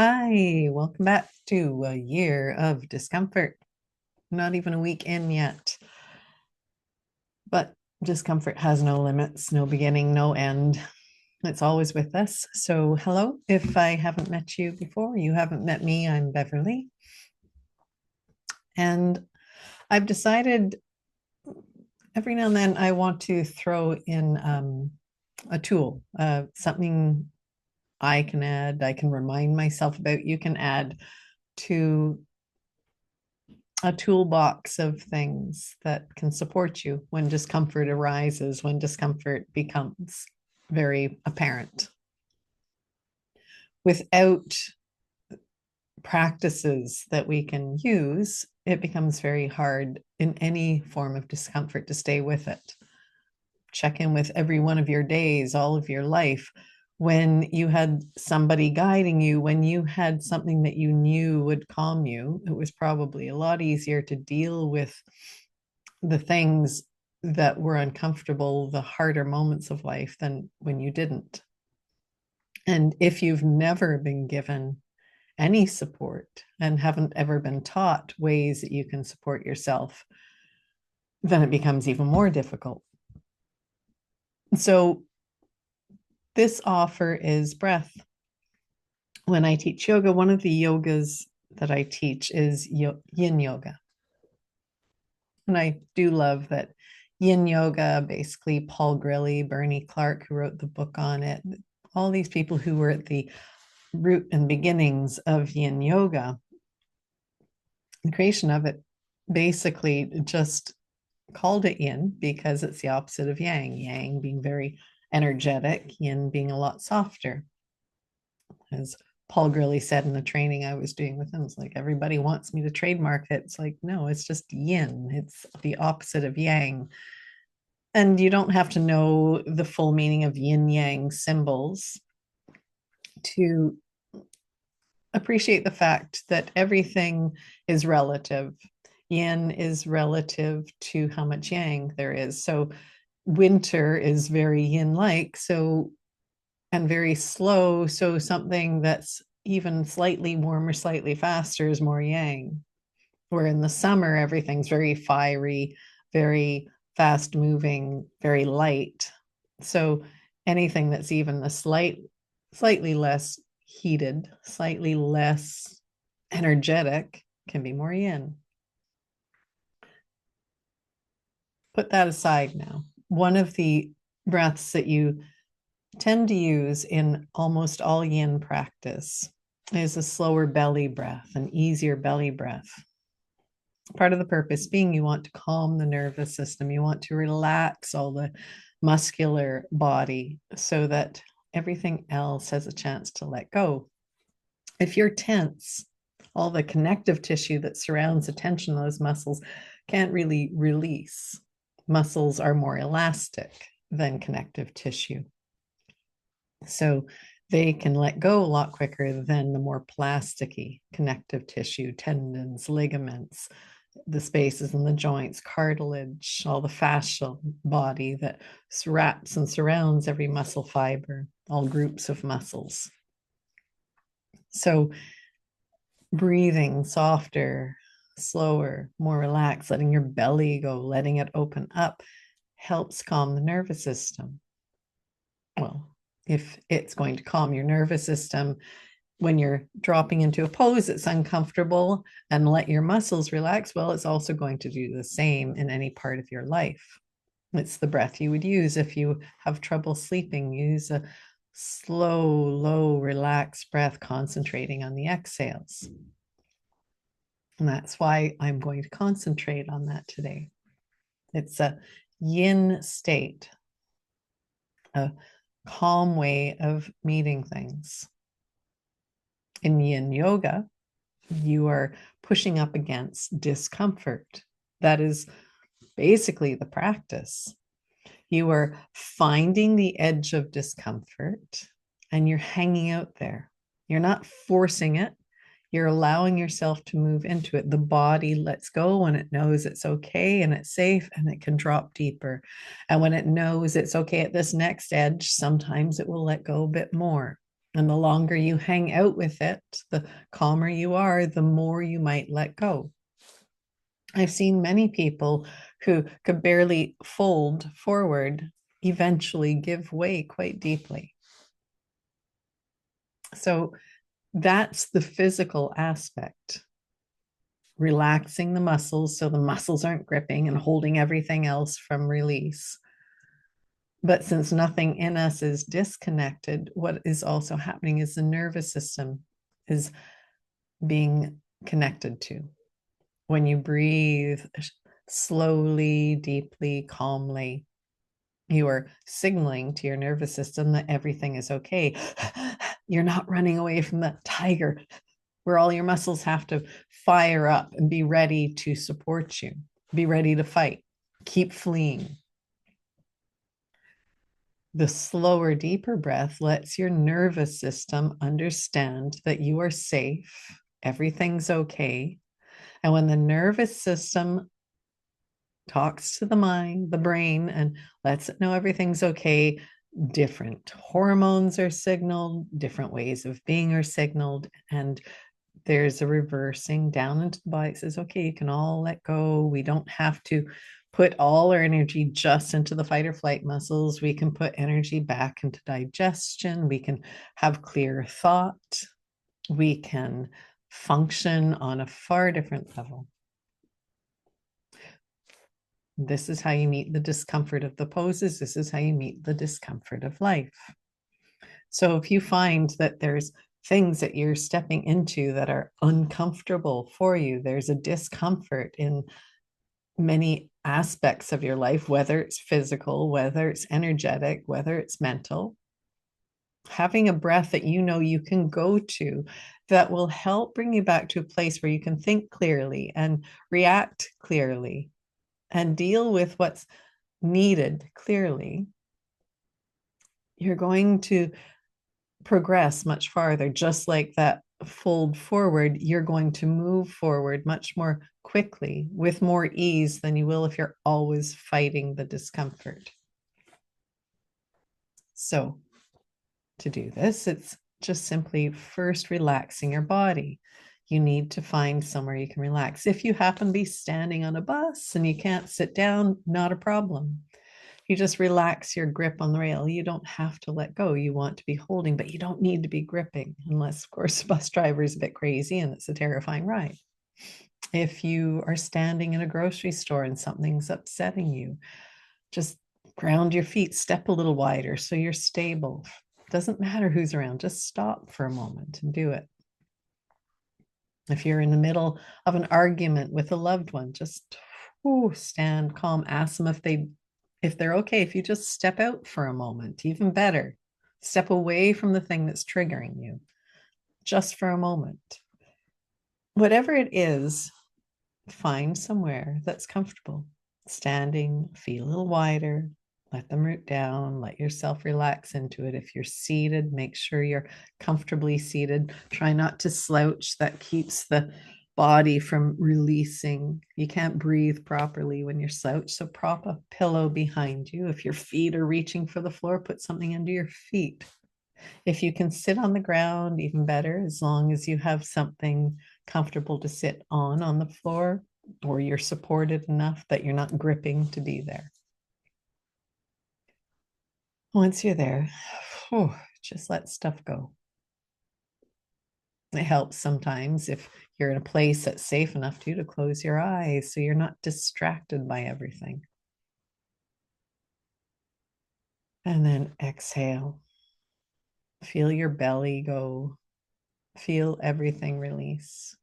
Hi, welcome back to a year of discomfort. Not even a week in yet, but discomfort has no limits, no beginning, no end. It's always with us. So, hello. If I haven't met you before, you haven't met me, I'm Beverly. And I've decided every now and then I want to throw in a tool, something I can add, I can remind myself about, you can add to a toolbox of things that can support you when discomfort arises, when discomfort becomes very apparent. Without practices that we can use, it becomes very hard in any form of discomfort to stay with it. Check in with every one of your days, all of your life. When you had somebody guiding you, when you had something that you knew would calm you, it was probably a lot easier to deal with the things that were uncomfortable, the harder moments of life, than when you didn't. And if you've never been given any support and haven't ever been taught ways that you can support yourself, then it becomes even more difficult. So, this offer is breath. When I teach yoga, one of the yogas that I teach is yin yoga. And I do love that yin yoga, basically Paul Grilly, Bernie Clark, who wrote the book on it, all these people who were at the root and beginnings of yin yoga, the creation of it basically just called it yin because it's the opposite of yang, yang being very energetic, yin being a lot softer. As Paul Grilly said in the training I was doing with him, it's like everybody wants me to trademark it. It's like, no, it's just yin. It's the opposite of yang. And you don't have to know the full meaning of yin yang symbols to appreciate the fact that everything is relative. Yin is relative to how much yang there is. So winter is very yin like, so and very slow. So something that's even slightly warmer, slightly faster is more yang. Where in the summer, everything's very fiery, very fast moving, very light. So anything that's even slightly less heated, slightly less energetic can be more yin. Put that aside now. One of the breaths that you tend to use in almost all yin practice is a slower belly breath, an easier belly breath. Part of the purpose being you want to calm the nervous system, you want to relax all the muscular body so that everything else has a chance to let go. If you're tense, all the connective tissue that surrounds the tension of those muscles can't really release. Muscles are more elastic than connective tissue. So they can let go a lot quicker than the more plasticky connective tissue, tendons, ligaments, the spaces in the joints, cartilage, all the fascial body that wraps and surrounds every muscle fiber, all groups of muscles. So breathing softer, slower, more relaxed, letting your belly go, letting it open up helps calm the nervous system. Well, if it's going to calm your nervous system when you're dropping into a pose that's uncomfortable and let your muscles relax, well, it's also going to do the same in any part of your life. It's the breath you would use if you have trouble sleeping. Use a slow, low, relaxed breath, concentrating on the exhales. And that's why I'm going to concentrate on that today. It's a yin state, a calm way of meeting things. In yin yoga, you are pushing up against discomfort. That is basically the practice. You are finding the edge of discomfort and you're hanging out there. You're not forcing it. You're allowing yourself to move into it. The body lets go when it knows it's okay and it's safe and it can drop deeper. And when it knows it's okay at this next edge, sometimes it will let go a bit more. And the longer you hang out with it, the calmer you are, the more you might let go. I've seen many people who could barely fold forward eventually give way quite deeply. So that's the physical aspect. Relaxing the muscles so the muscles aren't gripping and holding everything else from release. But since nothing in us is disconnected, what is also happening is the nervous system is being connected to. When you breathe slowly, deeply, calmly, you are signaling to your nervous system that everything is okay. You're not running away from the tiger, where all your muscles have to fire up and be ready to support you, be ready to fight, keep fleeing. The slower, deeper breath lets your nervous system understand that you are safe, everything's okay. And when the nervous system talks to the mind, the brain, and lets it know everything's okay, different hormones are signaled, different ways of being are signaled, and there's a reversing down into the body. It says, okay, you can all let go. We don't have to put all our energy just into the fight or flight muscles. We can put energy back into digestion. We can have clear thought. We can function on a far different level. This is how you meet the discomfort of the poses. This is how you meet the discomfort of life. So if you find that there's things that you're stepping into that are uncomfortable for you, there's a discomfort in many aspects of your life, whether it's physical, whether it's energetic, whether it's mental, having a breath that you know you can go to that will help bring you back to a place where you can think clearly and react clearly and deal with what's needed clearly, you're going to progress much farther. Just like that fold forward, you're going to move forward much more quickly with more ease than you will if you're always fighting the discomfort. So to do this, it's just simply first relaxing your body. You need to find somewhere you can relax. If you happen to be standing on a bus and you can't sit down, not a problem. You just relax your grip on the rail. You don't have to let go. You want to be holding, but you don't need to be gripping, unless, of course, the bus driver is a bit crazy and it's a terrifying ride. If you are standing in a grocery store and something's upsetting you, just ground your feet, step a little wider so you're stable. Doesn't matter who's around, just stop for a moment and do it. If you're in the middle of an argument with a loved one, just stand calm, ask them if they're okay, if you just step out for a moment, even better, step away from the thing that's triggering you just for a moment. Whatever it is, find somewhere that's comfortable. Standing, feel a little wider, let them root down, let yourself relax into it. If you're seated, make sure you're comfortably seated. Try not to slouch. That keeps the body from releasing. You can't breathe properly when you're slouched, so prop a pillow behind you. If your feet are reaching for the floor, put something under your feet. If you can sit on the ground, even better, as long as you have something comfortable to sit on the floor, or you're supported enough that you're not gripping to be there. Once you're there, just let stuff go. It helps sometimes if you're in a place that's safe enough to close your eyes so you're not distracted by everything. And then exhale. Feel your belly go. Feel everything release.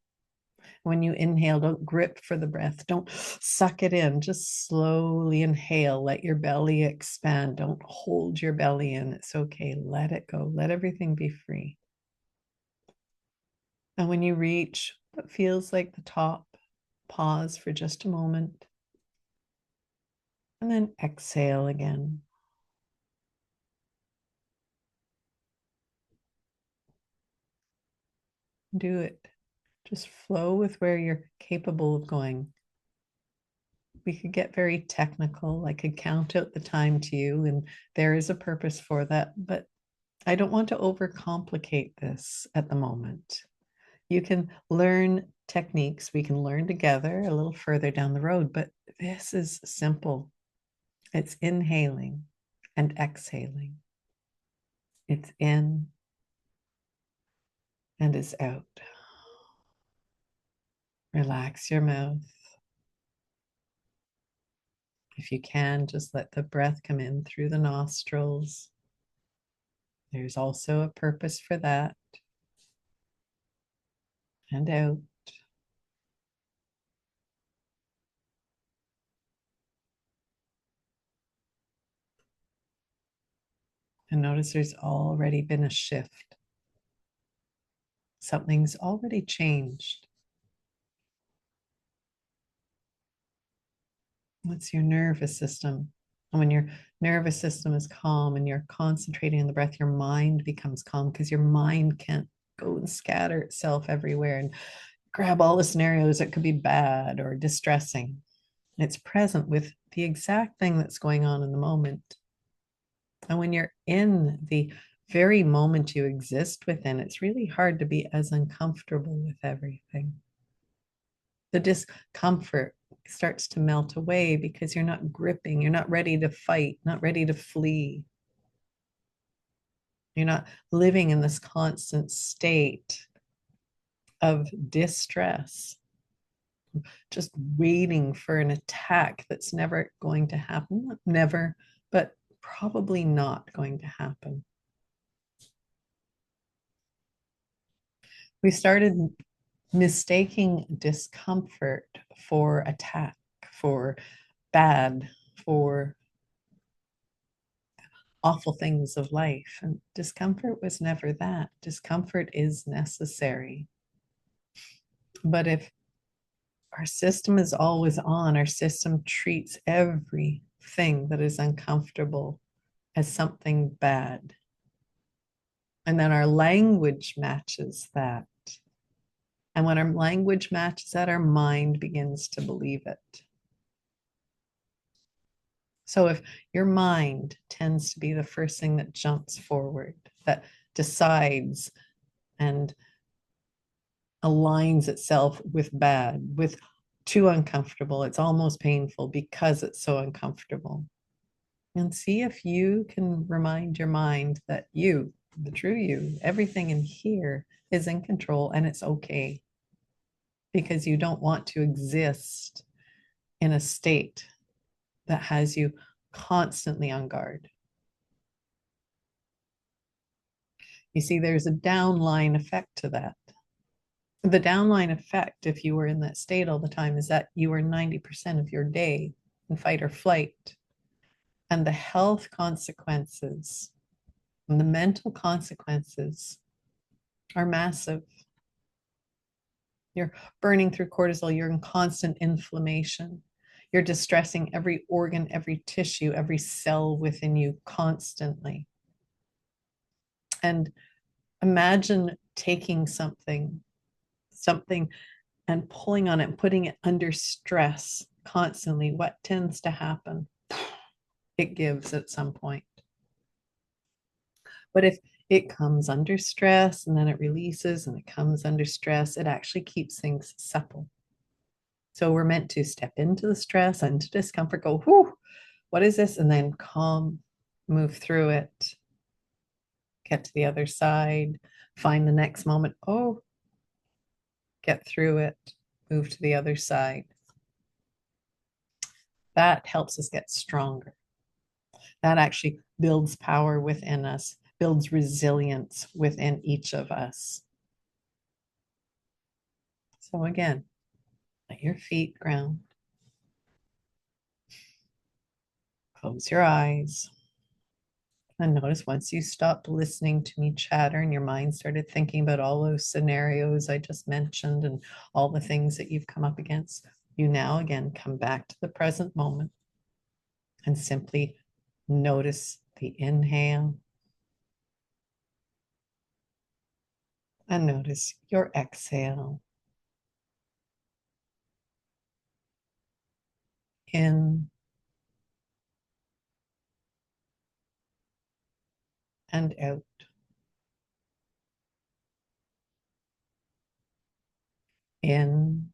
When you inhale, don't grip for the breath. Don't suck it in. Just slowly inhale. Let your belly expand. Don't hold your belly in. It's okay. Let it go. Let everything be free. And when you reach what feels like the top, pause for just a moment. And then exhale again. Do it. Just flow with where you're capable of going. We could get very technical. I could count out the time to you, and there is a purpose for that. But I don't want to overcomplicate this at the moment. You can learn techniques we can learn together a little further down the road, but this is simple. It's inhaling and exhaling. It's in and it's out. Relax your mouth. If you can, just let the breath come in through the nostrils. There's also a purpose for that. And out. And notice there's already been a shift. Something's already changed. What's your nervous system? And when your nervous system is calm and you're concentrating on the breath, your mind becomes calm because your mind can't go and scatter itself everywhere and grab all the scenarios that could be bad or distressing. It's present with the exact thing that's going on in the moment. And when you're in the very moment you exist within, it's really hard to be as uncomfortable with everything. The discomfort starts to melt away because you're not gripping, you're not ready to fight, not ready to flee. You're not living in this constant state of distress, just waiting for an attack that's never going to happen. Never, but probably not going to happen. We started mistaking discomfort for attack, for bad, for awful things of life. And discomfort was never that. Discomfort is necessary. But if our system is always on, our system treats everything that is uncomfortable as something bad. And then our language matches that. And when our language matches that, our mind begins to believe it. So if your mind tends to be the first thing that jumps forward, that decides and aligns itself with bad, with too uncomfortable, it's almost painful because it's so uncomfortable. And see if you can remind your mind that you, the true you, everything in here is in control and it's okay because you don't want to exist in a state that has you constantly on guard. You see, there's a downline effect to that. The downline effect, if you were in that state all the time, is that you were 90% of your day in fight or flight. And the health consequences and the mental consequences are massive. You're burning through cortisol, you're in constant inflammation. You're distressing every organ, every tissue, every cell within you constantly. And imagine taking something and pulling on it and putting it under stress constantly. What tends to happen? It gives at some point. But if it comes under stress and then it releases and it comes under stress, it actually keeps things supple. So we're meant to step into the stress, into discomfort, go, whew, what is this? And then calm, move through it, get to the other side, find the next moment. Oh, get through it, move to the other side. That helps us get stronger. That actually builds power within us, builds resilience within each of us. So again, let your feet ground. Close your eyes. And notice once you stopped listening to me chatter and your mind started thinking about all those scenarios I just mentioned and all the things that you've come up against, you now again come back to the present moment and simply notice the inhale and notice your exhale. In and out. In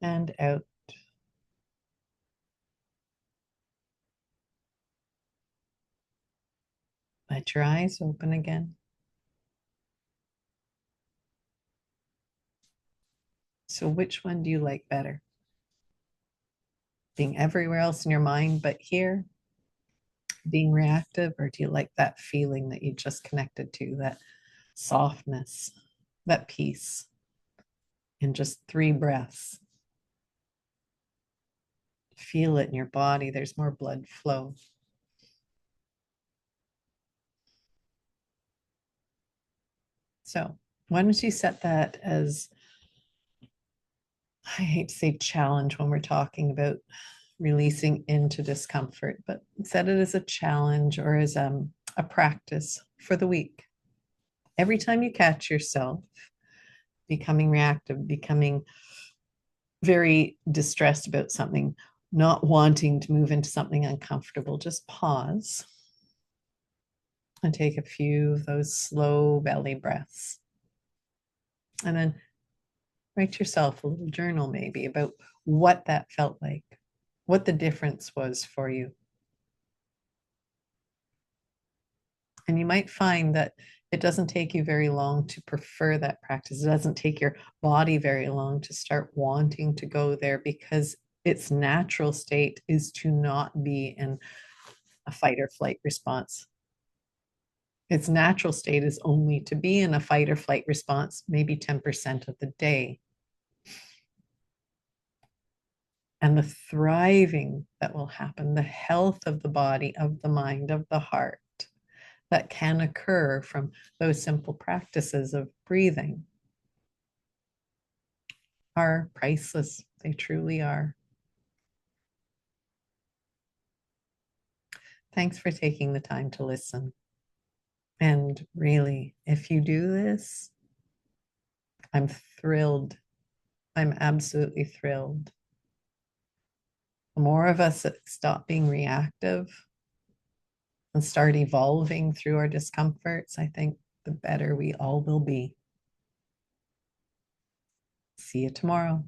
and out. Let your eyes open again. So, which one do you like better? Being everywhere else in your mind, but here, being reactive, or do you like that feeling that you just connected to, that softness, that peace in just 3 breaths? Feel it in your body. There's more blood flow. So, why don't you set that as, I hate to say challenge when we're talking about releasing into discomfort, but set it as a challenge or as a practice for the week. Every time you catch yourself becoming reactive, becoming very distressed about something, not wanting to move into something uncomfortable, just pause and take a few of those slow belly breaths. And then write yourself a little journal maybe about what that felt like, what the difference was for you. And you might find that it doesn't take you very long to prefer that practice. It doesn't take your body very long to start wanting to go there, because its natural state is to not be in a fight or flight response. Its natural state is only to be in a fight or flight response, maybe 10% of the day. And the thriving that will happen, the health of the body, of the mind, of the heart, that can occur from those simple practices of breathing are priceless. They truly are. Thanks for taking the time to listen. And really, if you do this, I'm thrilled. I'm absolutely thrilled. The more of us that stop being reactive and start evolving through our discomforts, I think the better we all will be. See you tomorrow.